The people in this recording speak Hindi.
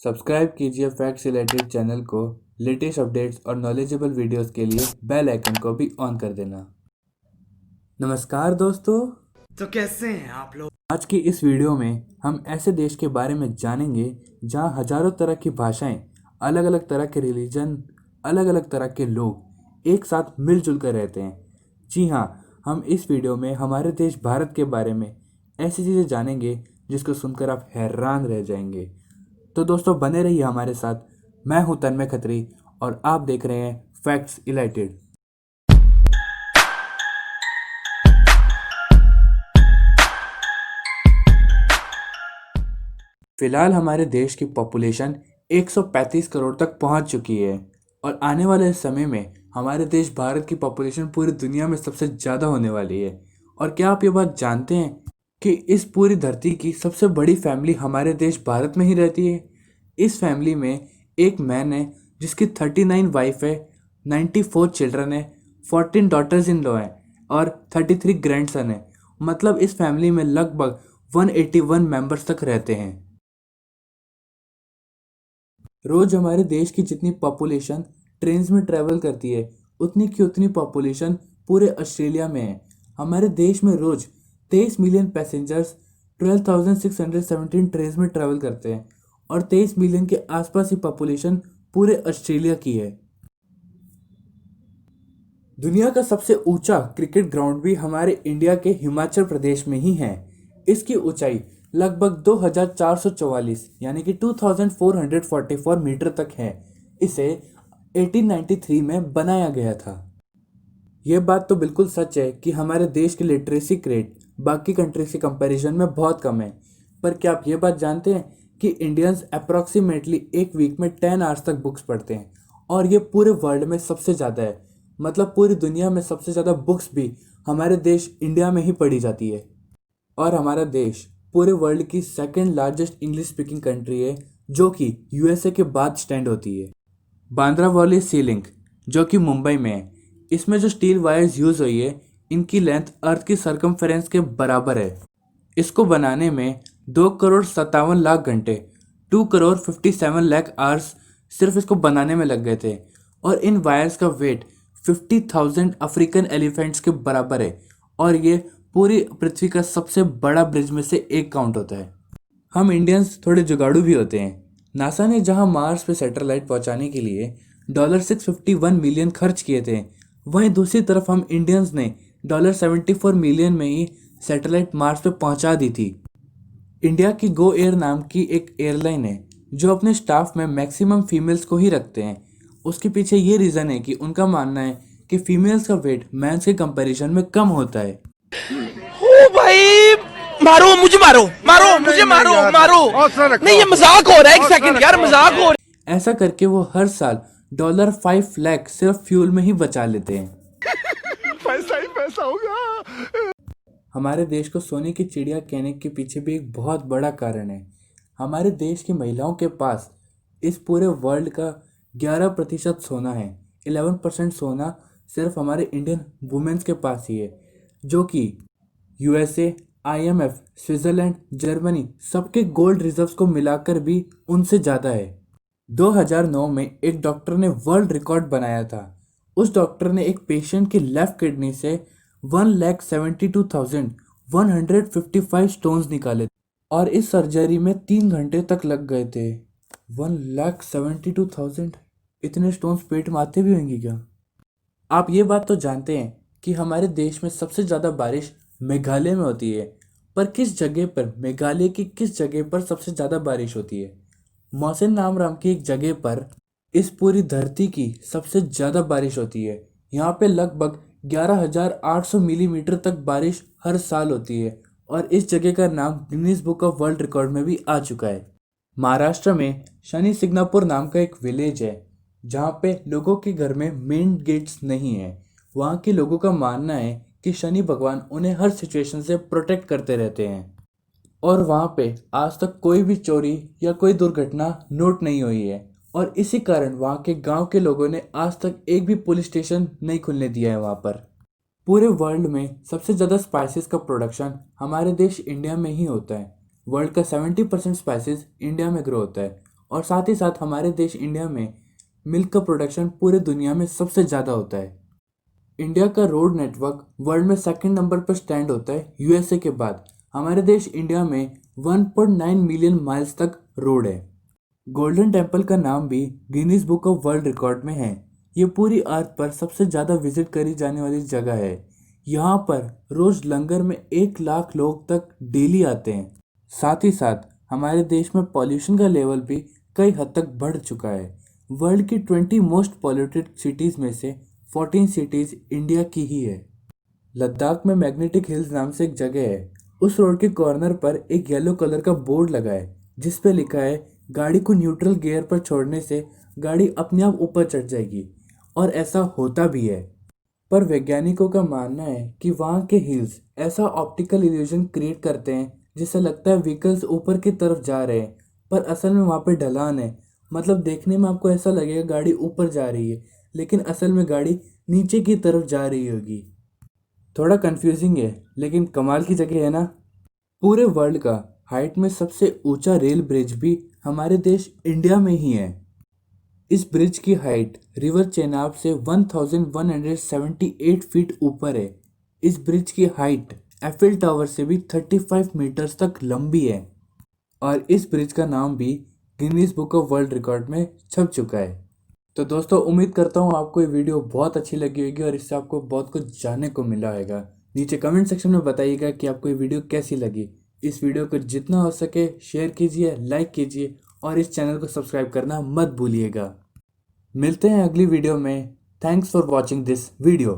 सब्सक्राइब कीजिए फैक्ट्स रिलेटेड चैनल को। लेटेस्ट अपडेट्स और नॉलेजेबल वीडियोस के लिए बेल आइकन को भी ऑन कर देना। नमस्कार दोस्तों, तो कैसे हैं आप लोग। आज की इस वीडियो में हम ऐसे देश के बारे में जानेंगे जहां हजारों तरह की भाषाएं, अलग अलग तरह के रिलीजन, अलग अलग तरह के लोग एक साथ मिलजुल कर रहते हैं। जी हाँ, हम इस वीडियो में हमारे देश भारत के बारे में ऐसी चीज़ें जानेंगे जिसको सुनकर आप हैरान रह जाएंगे। तो दोस्तों बने रहिए हमारे साथ। मैं हूं तन्मय खत्री और आप देख रहे हैं फैक्ट्स रिलेटेड। फिलहाल हमारे देश की पॉपुलेशन 135 करोड़ तक पहुंच चुकी है और आने वाले समय में हमारे देश भारत की पॉपुलेशन पूरी दुनिया में सबसे ज़्यादा होने वाली है। और क्या आप ये बात जानते हैं कि इस पूरी धरती की सबसे बड़ी फैमिली हमारे देश भारत में ही रहती है। इस फैमिली में एक मैन है जिसकी 39 वाइफ है, 94 चिल्ड्रन है, 14 डॉटर्स इन लॉ हैं और 33 ग्रैंडसन है। मतलब इस फैमिली में लगभग 181 मेंबर्स तक रहते हैं। रोज हमारे देश की जितनी पॉपुलेशन ट्रेन्स में ट्रैवल करती है उतनी की उतनी पॉपुलेशन पूरे ऑस्ट्रेलिया में है। हमारे देश में रोज 23 मिलियन पैसेंजर्स 12,617 ट्रेन्स में ट्रैवल करते हैं और 23 मिलियन के आसपास ही पॉपुलेशन पूरे ऑस्ट्रेलिया की है। दुनिया का सबसे ऊंचा क्रिकेट ग्राउंड भी हमारे इंडिया के हिमाचल प्रदेश में ही है। इसकी ऊंचाई लगभग 2444 यानी कि 2444 मीटर तक है। इसे 1893 में बनाया गया था। यह बात तो बिल्कुल सच है कि हमारे देश की लिटरेसी रेट बाकी कंट्रीज के कंपैरिजन में बहुत कम है। पर क्या आप ये बात जानते हैं कि इंडियंस अप्रॉक्सीमेटली एक वीक में 10 आवर्स तक बुक्स पढ़ते हैं और ये पूरे वर्ल्ड में सबसे ज़्यादा है। मतलब पूरी दुनिया में सबसे ज़्यादा बुक्स भी हमारे देश इंडिया में ही पढ़ी जाती है। और हमारा देश पूरे वर्ल्ड की second largest English speaking country है, जो कि यूएसए के बाद स्टैंड होती है। बांद्रा वॉली सी लिंक जो कि मुंबई में है, इसमें जो स्टील वायर्स यूज़ हुई है इनकी लेंथ अर्थ की सरकमफेरेंस के बराबर है। इसको बनाने में 2 करोड़ 57 लाख घंटे 2 करोड़ 57 लाख आवर्स सिर्फ इसको बनाने में लग गए थे। और इन वायर्स का वेट 50,000 अफ्रीकन एलिफेंट्स के बराबर है और ये पूरी पृथ्वी का सबसे बड़ा ब्रिज में से एक काउंट होता है। हम इंडियंस थोड़े जुगाड़ू भी होते हैं। नासा ने जहां मार्स पे सैटेलाइट पहुंचाने के लिए $651 मिलियन खर्च किए थे, वहीं दूसरी तरफ हम इंडियंस ने $74 मिलियन में ही सैटेलाइट मार्स पे पहुंचा दी थी। इंडिया की गो एयर नाम की एक एयरलाइन है जो अपने स्टाफ में मैक्सिमम फीमेल्स को ही रखते हैं। उसके पीछे ये रीज़न है कि उनका मानना है कि फीमेल्स का वेट मेंस के कंपैरिजन में कम होता है। ओ भाई, मारो मुझे, मारो मारो मुझे, मारो मारो। नहीं, ये मजाक हो रहा है। एक सेकंड यार, मजाक हो रहा है। ऐसा करके वो हर साल $5 लाख सिर्फ फ्यूल में ही बचा लेते हैं। पैसा ही पैसा होगा। हमारे देश को सोने की चिड़िया कहने के पीछे भी एक बहुत बड़ा कारण है। हमारे देश की महिलाओं के पास इस पूरे वर्ल्ड का 11% सोना है। 11% सोना सिर्फ हमारे इंडियन वुमेन्स के पास ही है, जो कि यूएसए, आईएमएफ, स्विट्जरलैंड, जर्मनी सबके गोल्ड रिजर्व्स को मिलाकर भी उनसे ज़्यादा है। 2009 में एक डॉक्टर ने वर्ल्ड रिकॉर्ड बनाया था। उस डॉक्टर ने एक पेशेंट की लेफ्ट किडनी से 1,72,155 स्टोन्स निकाले और इस सर्जरी में 3 घंटे तक लग गए थे। 1,72,000 इतने स्टोन्स पेट में आते भी होंगे क्या? आप ये बात तो जानते हैं कि हमारे देश में सबसे ज़्यादा बारिश मेघालय में होती है। पर किस जगह पर, मेघालय की किस जगह पर सबसे ज़्यादा बारिश होती है? मौसिन नाम की एक जगह पर इस पूरी धरती की सबसे ज़्यादा बारिश होती है। यहाँ पे लगभग 11,800 मिलीमीटर तक बारिश हर साल होती है और इस जगह का नाम Guinness book of world record में भी आ चुका है। महाराष्ट्र में शनि सिग्नापुर नाम का एक विलेज है जहाँ पे लोगों के घर में मेन गेट्स नहीं है। वहाँ के लोगों का मानना है कि शनि भगवान उन्हें हर सिचुएशन से प्रोटेक्ट करते रहते हैं और वहाँ पे आज तक कोई भी चोरी या कोई दुर्घटना नोट नहीं हुई है। और इसी कारण वहाँ के गांव के लोगों ने आज तक एक भी पुलिस स्टेशन नहीं खुलने दिया है वहाँ पर। पूरे वर्ल्ड में सबसे ज़्यादा स्पाइसेस का प्रोडक्शन हमारे देश इंडिया में ही होता है। वर्ल्ड का 70% स्पाइसेस इंडिया में ग्रो होता है और साथ ही साथ हमारे देश इंडिया में मिल्क का प्रोडक्शन पूरे दुनिया में सबसे ज़्यादा होता है। इंडिया का रोड नेटवर्क वर्ल्ड में सेकंड नंबर पर स्टैंड होता है यूएसए के बाद। हमारे देश इंडिया में 1.9 मिलियन माइल्स तक रोड है। गोल्डन टेम्पल का नाम भी Guinness book of world record में है। ये पूरी अर्थ पर सबसे ज़्यादा विजिट करी जाने वाली जगह है। यहाँ पर रोज लंगर में 1 लाख लोग तक डेली आते हैं। साथ ही साथ हमारे देश में पॉल्यूशन का लेवल भी कई हद तक बढ़ चुका है। वर्ल्ड की 20 मोस्ट पॉल्यूटेड सिटीज़ में से 14 सिटीज़ इंडिया की ही है। लद्दाख में मैग्नेटिक हिल्स नाम से एक जगह है। उस रोड के कॉर्नर पर एक येलो कलर का बोर्ड लगा है जिस पे लिखा है गाड़ी को न्यूट्रल गियर पर छोड़ने से गाड़ी अपने आप ऊपर चढ़ जाएगी, और ऐसा होता भी है। पर वैज्ञानिकों का मानना है कि वहाँ के हिल्स ऐसा ऑप्टिकल इल्यूजन क्रिएट करते हैं जिससे लगता है व्हीकल्स ऊपर की तरफ जा रहे हैं, पर असल में वहाँ पे ढलान है। मतलब देखने में आपको ऐसा लगेगा गाड़ी ऊपर जा रही है, लेकिन असल में गाड़ी नीचे की तरफ जा रही होगी। थोड़ा कंफ्यूजिंग है लेकिन कमाल की जगह है ना। पूरे वर्ल्ड का हाइट में सबसे ऊंचा रेल ब्रिज भी हमारे देश इंडिया में ही है। इस ब्रिज की हाइट रिवर चेनाब से 1178 फीट ऊपर है। इस ब्रिज की हाइट एफिल टावर से भी 35 मीटर्स तक लंबी है, और इस ब्रिज का नाम भी Guinness book of world record में छप चुका है। तो दोस्तों, उम्मीद करता हूँ आपको ये वीडियो बहुत अच्छी लगी होगी और इससे आपको बहुत कुछ जानने को मिला होगा। नीचे कमेंट सेक्शन में बताइएगा कि आपको ये वीडियो कैसी लगी। इस वीडियो को जितना हो सके शेयर कीजिए, लाइक कीजिए और इस चैनल को सब्सक्राइब करना मत भूलिएगा। मिलते हैं अगली वीडियो में। Thanks for watching this video.